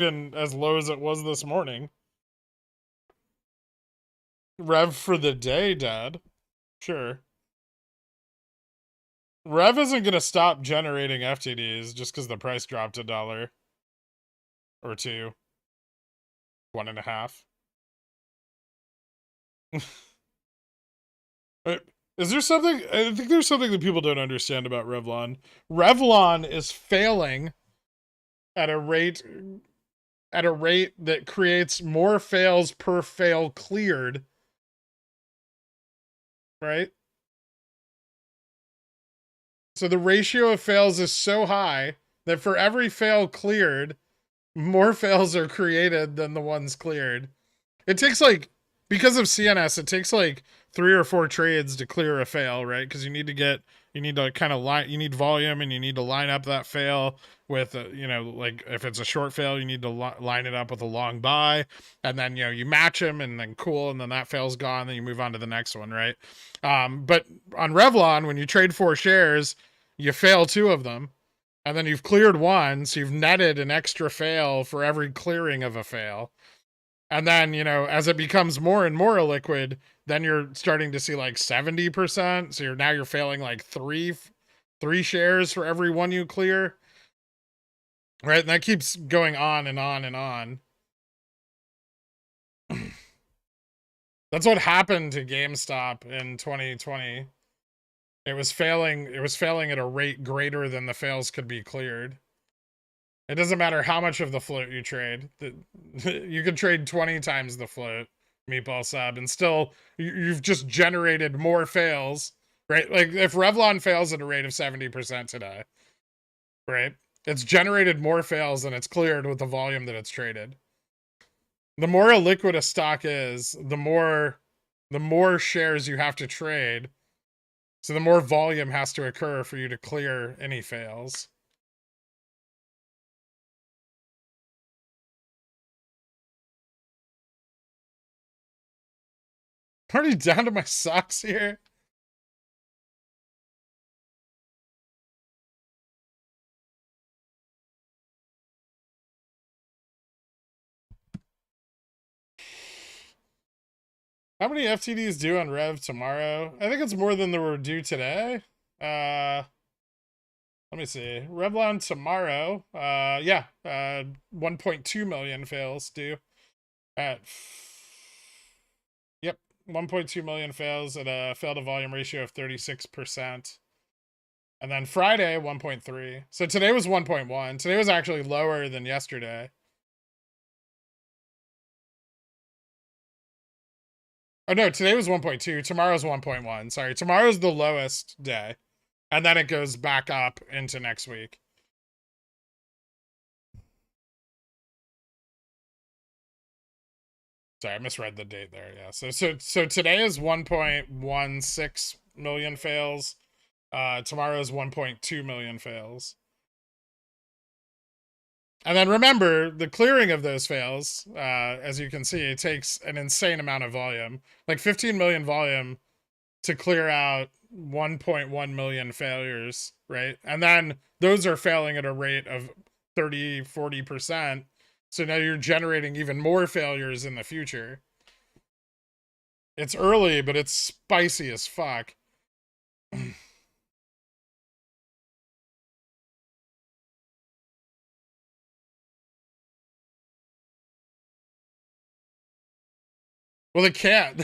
fucking as low as it was this morning. Rev for the day, Dad. Sure. Rev isn't gonna stop generating FTDs just because the price dropped $1 or two, 1.5. Is there something? I think there's something that people don't understand about Revlon. Revlon is failing at a rate that creates more fails per fail cleared, right? So the ratio of fails is so high that for every fail cleared, more fails are created than the ones cleared. It takes like, because of CNS, it takes like 3 or 4 trades to clear a fail, right? Because you need to kind of line, you need volume, and you need to line up that fail with, like if it's a short fail, you need to line it up with a long buy, and then you match them, and then cool, and then that fail's gone, then you move on to the next one, right? But on Revlon, when you trade 4 shares, you fail 2 of them, and then you've cleared 1, so you've netted an extra fail for every clearing of a fail. And then, as it becomes more and more illiquid, then you're starting to see like 70%. So you're failing like three shares for every one you clear. Right? And that keeps going on and on and on. That's what happened to GameStop in 2020. It was failing at a rate greater than the fails could be cleared. It doesn't matter how much of the float you trade. You can trade 20 times the float, Meatball Sub, and still you've just generated more fails, right? Like if Revlon fails at a rate of 70% today, right? It's generated more fails than it's cleared with the volume that it's traded. The more illiquid a stock is, the more shares you have to trade. So the more volume has to occur for you to clear any fails. I'm already down to my socks here. How many FTDs due on Rev tomorrow? I think it's more than there were due today. Let me see. Revlon tomorrow. 1.2 million fails due at. Yep, 1.2 million fails at a fail to volume ratio of 36%. And then Friday, 1.3. So today was 1.1. Today was actually lower than yesterday. Oh no, today was 1.2. Tomorrow's 1.1. Sorry, tomorrow's the lowest day. And then it goes back up into next week. Sorry, I misread the date there. Yeah. So today is 1.16 million fails. Tomorrow is 1.2 million fails. And then remember, the clearing of those fails, as you can see, it takes an insane amount of volume. Like 15 million volume to clear out 1.1 million failures, right? And then those are failing at a rate of 30, 40%. So now you're generating even more failures in the future. It's early, but it's spicy as fuck. Well, they can't.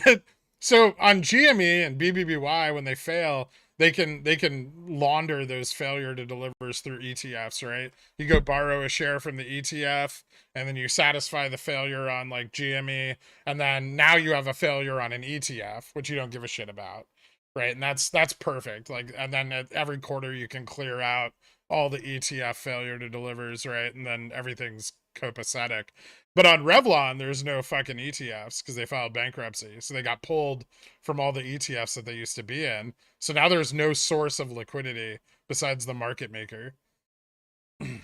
So on GME and BBBY, when they fail, they can launder those failure to delivers through ETFs, right? You go borrow a share from the ETF, and then you satisfy the failure on like GME, and then now you have a failure on an ETF, which you don't give a shit about, right? And that's perfect. Like, and then at every quarter you can clear out all the ETF failure to delivers, right? And then everything's copacetic. But on Revlon, there's no fucking ETFs because they filed bankruptcy. So they got pulled from all the ETFs that they used to be in. So now there's no source of liquidity besides the market maker. And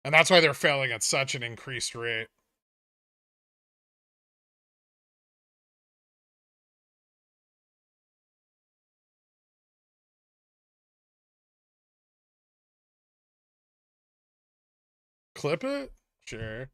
that's why they're failing at such an increased rate. Clip it? Sure.